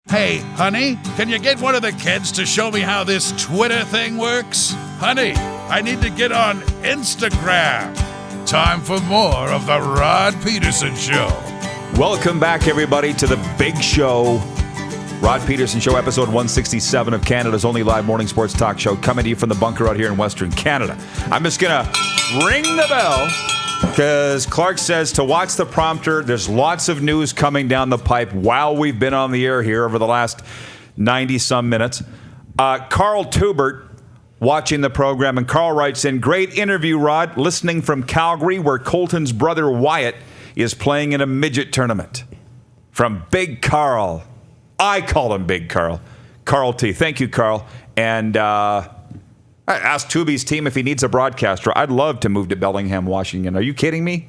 Hey, honey, can you get one of the kids to show me how this Twitter thing works? Honey, I need to get on Instagram. Time for more of the Rod Pedersen Show. Welcome back, everybody, to the big show. Rod Pedersen Show, episode 167 of Canada's only live morning sports talk show, coming to you from the bunker out here in Western Canada. I'm just going to ring the bell because Clark says to watch the prompter. There's lots of news coming down the pipe while we've been on the air here over the last 90-some minutes. Carl Tubert watching the program, and Carl writes in, great interview, Rod, listening from Calgary, where Colton's brother Wyatt is playing in a midget tournament. From Big Carl. I call him Big Carl. Carl T. Thank you, Carl. And I asked Tubi's team if he needs a broadcaster. I'd love to move to Bellingham, Washington. Are you kidding me?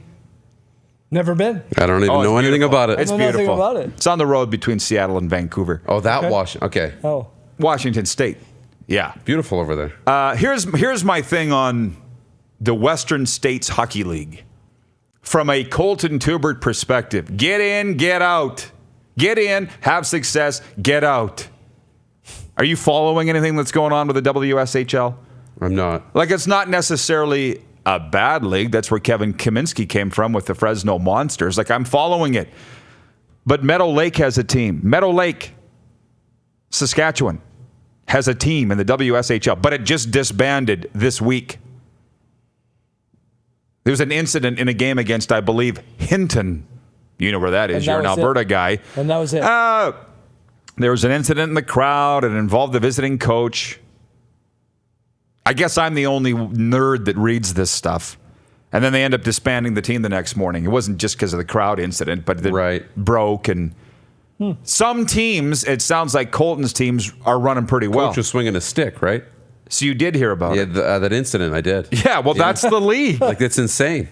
Never been. I don't even know anything about it. It's beautiful. About it. It's on the road between Seattle and Vancouver. Oh, that Washington. Okay. Oh. Washington State. Yeah. Beautiful over there. Here's my thing on the Western States Hockey League. From a Colton Tubert perspective, get in, get out. Get in, have success, get out. Are you following anything that's going on with the WSHL? I'm not. Like, it's not necessarily a bad league. That's where Kevin Kaminsky came from with the Fresno Monsters. Like, I'm following it. But Meadow Lake has a team. Meadow Lake, Saskatchewan, has a team in the WSHL, but it just disbanded this week. There was an incident in a game against, I believe, Hinton. You know where that is. You're an Alberta guy. And that was it. There was an incident in the crowd. It involved the visiting coach. I guess I'm the only nerd that reads this stuff. And then they end up disbanding the team the next morning. It wasn't just because of the crowd incident, but it broke. And some teams, it sounds like Colton's teams are running pretty well. Coach was swinging a stick, right? So you did hear about it? Yeah, that incident I did. Yeah, well, that's the league. Like, that's insane.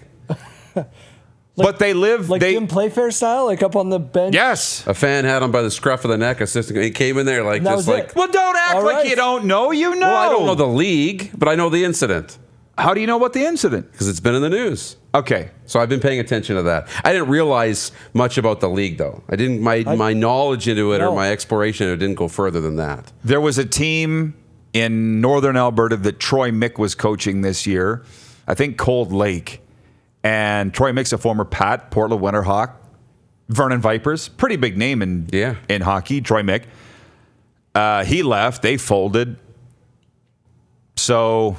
But they live... Like Jim Playfair style, like up on the bench? Yes. A fan had him by the scruff of the neck. Assistant, he came in there like just like... Well, don't act like you don't know. You know. Well, I don't know the league, but I know the incident. How do you know about the incident? Because it's been in the news. Okay. So I've been paying attention to that. I didn't realize much about the league, though. I didn't... My knowledge into it or my exploration it didn't go further than that. There was a team in northern Alberta that Troy Mick was coaching this year. I think Cold Lake. And Troy Mick's a former Pat, Portland Winterhawk, Vernon Vipers. Pretty big name in hockey, Troy Mick. He left. They folded. So,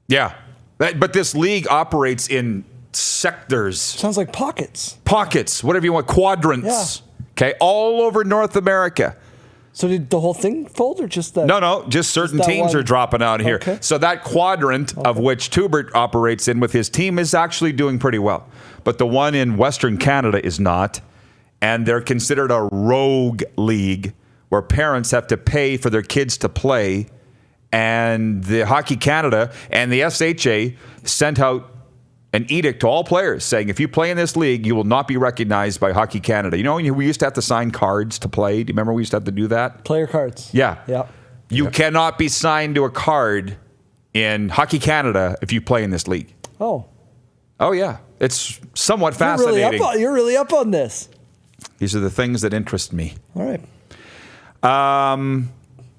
yeah. But this league operates in sectors. Sounds like pockets. Pockets, whatever you want, quadrants. Yeah. Okay, all over North America. So did the whole thing fold or just that? No, just certain teams are dropping out here. Okay. So that quadrant of which Tubert operates in with his team is actually doing pretty well. But the one in Western Canada is not. And they're considered a rogue league where parents have to pay for their kids to play. And the Hockey Canada and the SHA sent out an edict to all players saying, if you play in this league, you will not be recognized by Hockey Canada. You know, we used to have to sign cards to play. Do you remember we used to have to do that? Player cards. Yeah. Yeah. You cannot be signed to a card in Hockey Canada if you play in this league. Oh. Oh, yeah. It's somewhat fascinating. You're really up on this. These are the things that interest me. All right.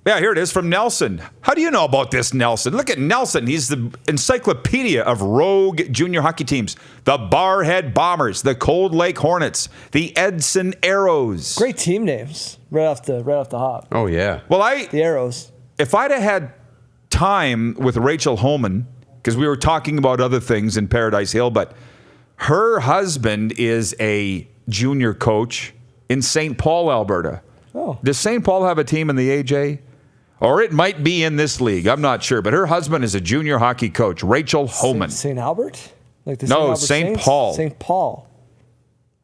Yeah, here it is from Nelson. How do you know about this, Nelson? Look at Nelson. He's the encyclopedia of rogue junior hockey teams. The Barhead Bombers, the Cold Lake Hornets, the Edson Arrows. Great team names right off the hop. Oh, yeah. Well, the Arrows. If I'd have had time with Rachel Holman, because we were talking about other things in Paradise Hill, but her husband is a junior coach in St. Paul, Alberta. Oh. Does St. Paul have a team in the AJ? Or it might be in this league. I'm not sure. But her husband is a junior hockey coach, Rachel Holman. St. Albert? Like the no, St. Paul. St. Paul.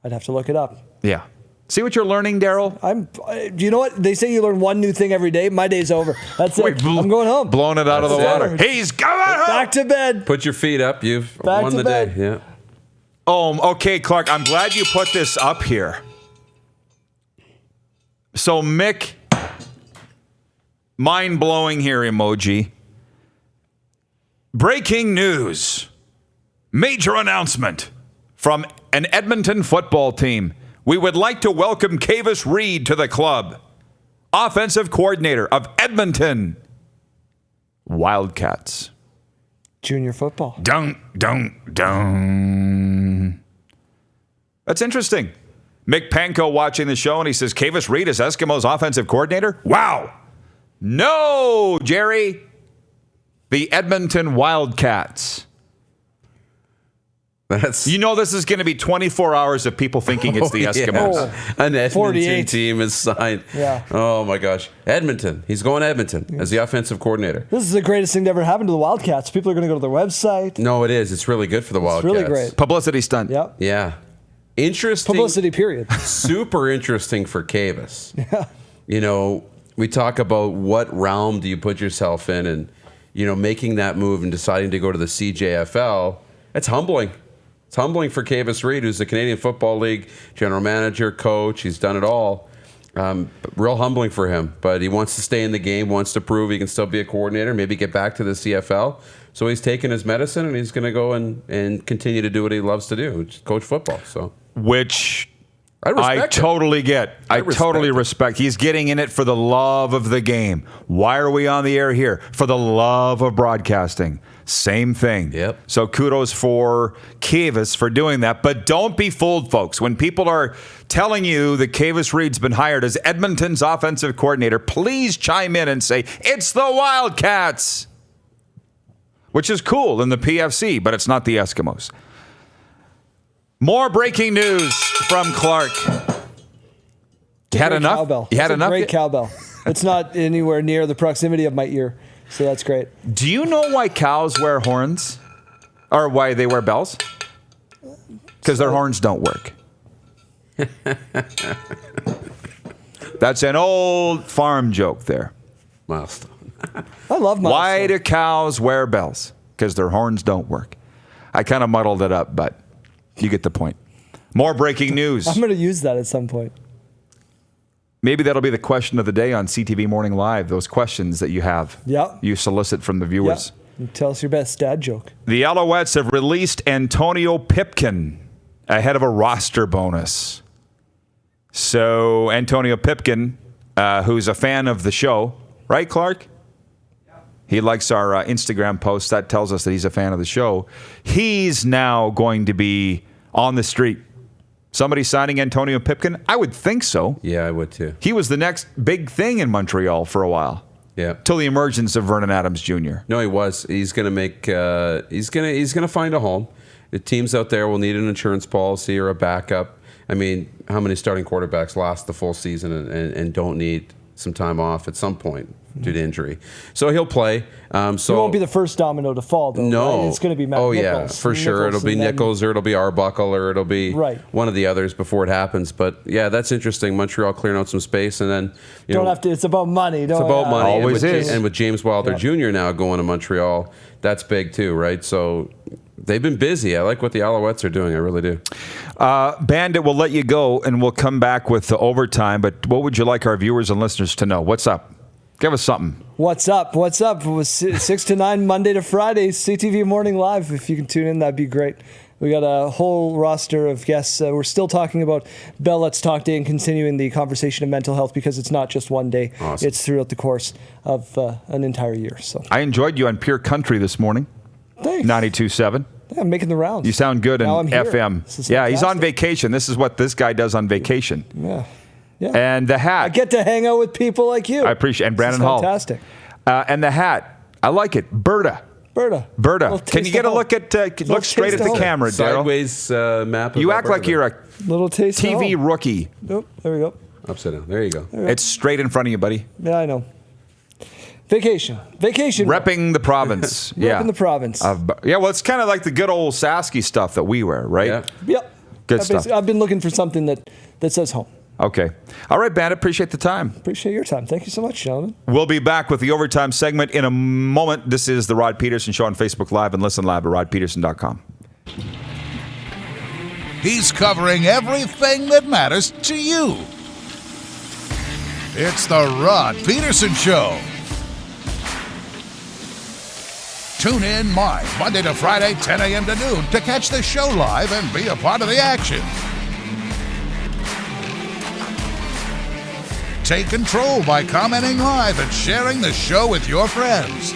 I'd have to look it up. Yeah. See what you're learning, Daryl? You know what? They say you learn one new thing every day. My day's over. That's it. I'm going home. Blowing it out of the water. He's going home. Back to bed. Put your feet up. You've won the day. Yeah. Oh, okay, Clark. I'm glad you put this up here. So, Mick, mind-blowing here emoji. Breaking news. Major announcement from an Edmonton football team. We would like to welcome Kavis Reed to the club. offensive coordinator of Edmonton Wildcats. Junior football. Dun. That's interesting. Mick Pankow watching the show, and he says, Kavis Reed is Eskimos offensive coordinator? Wow. No, Jerry. The Edmonton Wildcats. You know this is going to be 24 hours of people thinking it's the Eskimos. Yeah. An Edmonton 48. team is signed. Yeah. Oh, my gosh. Edmonton. He's going to Edmonton as the offensive coordinator. This is the greatest thing to ever happen to the Wildcats. People are going to go to their website. No, it is. It's really good for the Wildcats. It's really great. Publicity stunt. Yep. Yeah. Interesting. Publicity, period. Super interesting for Kavis. Yeah. You know, we talk about what realm do you put yourself in, and, you know, making that move and deciding to go to the CJFL, it's humbling. It's humbling for Kavis Reed, who's the Canadian Football League general manager, coach. He's done it all. Real humbling for him. But he wants to stay in the game, wants to prove he can still be a coordinator, maybe get back to the CFL. So he's taken his medicine, and he's going to go and continue to do what he loves to do, which is coach football. So, Which I totally get. I totally respect. He's getting in it for the love of the game. Why are we on the air here? For the love of broadcasting. Same thing. Yep. So kudos for Kavis for doing that. But don't be fooled, folks. When people are telling you that Kavis Reed's been hired as Edmonton's offensive coordinator, please chime in and say, it's the Wildcats. Which is cool in the PFC, but it's not the Eskimos. More breaking news from Clark. You had enough? Cowbell. You had enough? Great cowbell. It's not anywhere near the proximity of my ear, so that's great. Do you know why cows wear horns? Or why they wear bells? Because their horns don't work. That's an old farm joke there. Milestone. I love my. Why do cows wear bells? Because their horns don't work. I kind of muddled it up, but you get the point. More breaking news. I'm going to use that at some point. Maybe that'll be the question of the day on CTV Morning Live, those questions that you have. Yeah. You solicit from the viewers. Yeah. Tell us your best dad joke. The Alouettes have released Antonio Pipkin ahead of a roster bonus. So Antonio Pipkin, who's a fan of the show, right, Clark? He likes our Instagram posts. That tells us that he's a fan of the show. He's now going to be on the street. Somebody signing Antonio Pipkin? I would think so. Yeah, I would too. He was the next big thing in Montreal for a while. Yeah. Till the emergence of Vernon Adams Jr. No, he was. He's going to make. He's going to find a home. The teams out there will need an insurance policy or a backup. I mean, how many starting quarterbacks last the full season and don't need some time off at some point due to injury? So he'll play. So He won't be the first domino to fall, though. no, right? It's going to be Matt oh Nichols. yeah, for sure. It'll be and then- Nichols, or it'll be Arbuckle, or it'll be Right. one of the others before it happens. But yeah, that's interesting. Montreal clearing out some space, and then you Don't know, have to. It's about money. it's about money. Always and with, is. And with James Wilder Yeah. Jr. now going to Montreal, that's big too, right? So they've been busy. I like what the Alouettes are doing. I really do. Bandit, we'll let you go, and we'll come back with the overtime. But what would you like our viewers and listeners to know? What's up? Give us something. What's up? What's up? It was 6 to 9, Monday to Friday, CTV Morning Live. If you can tune in, that'd be great. We got a whole roster of guests. We're still talking about Bell Let's Talk Day and continuing the conversation of mental health because it's not just one day. Awesome. It's throughout the course of an entire year. So I enjoyed you on Pure Country this morning. thanks. 92.7. Yeah, I'm making the rounds. You sound good in Now I'm here. FM. This is Yeah, he's on fantastic. vacation. This is what this guy does on vacation. Yeah. Yeah. And the hat. I get to hang out with people like you. I appreciate And This Brandon is Hall. fantastic. And the hat. I like it. Berta. Little Can you taste get a of look home. at look straight at taste the of home. camera, Daryl? Sideways map. Of You act like Alberta. you're a Little taste of TV home. rookie. Nope. There we go. upside down. There you go. It's straight in front of you, buddy. Yeah, I know. Vacation. Repping the province. Yeah. Repping the province. Yeah, well, it's kind of like the good old Sasky stuff that we wear, right? Yeah. Yep. Good stuff. I've been looking for something that says home. Okay. All right, Bandit. Appreciate the time. Appreciate your time. Thank you so much, gentlemen. We'll be back with the overtime segment in a moment. This is the Rod Pedersen Show on Facebook Live and listen live at rodpedersen.com. He's covering everything that matters to you. It's the Rod Pedersen Show. Tune in live Monday to Friday, 10 a.m. to noon to catch the show live and be a part of the action. Take control by commenting live and sharing the show with your friends.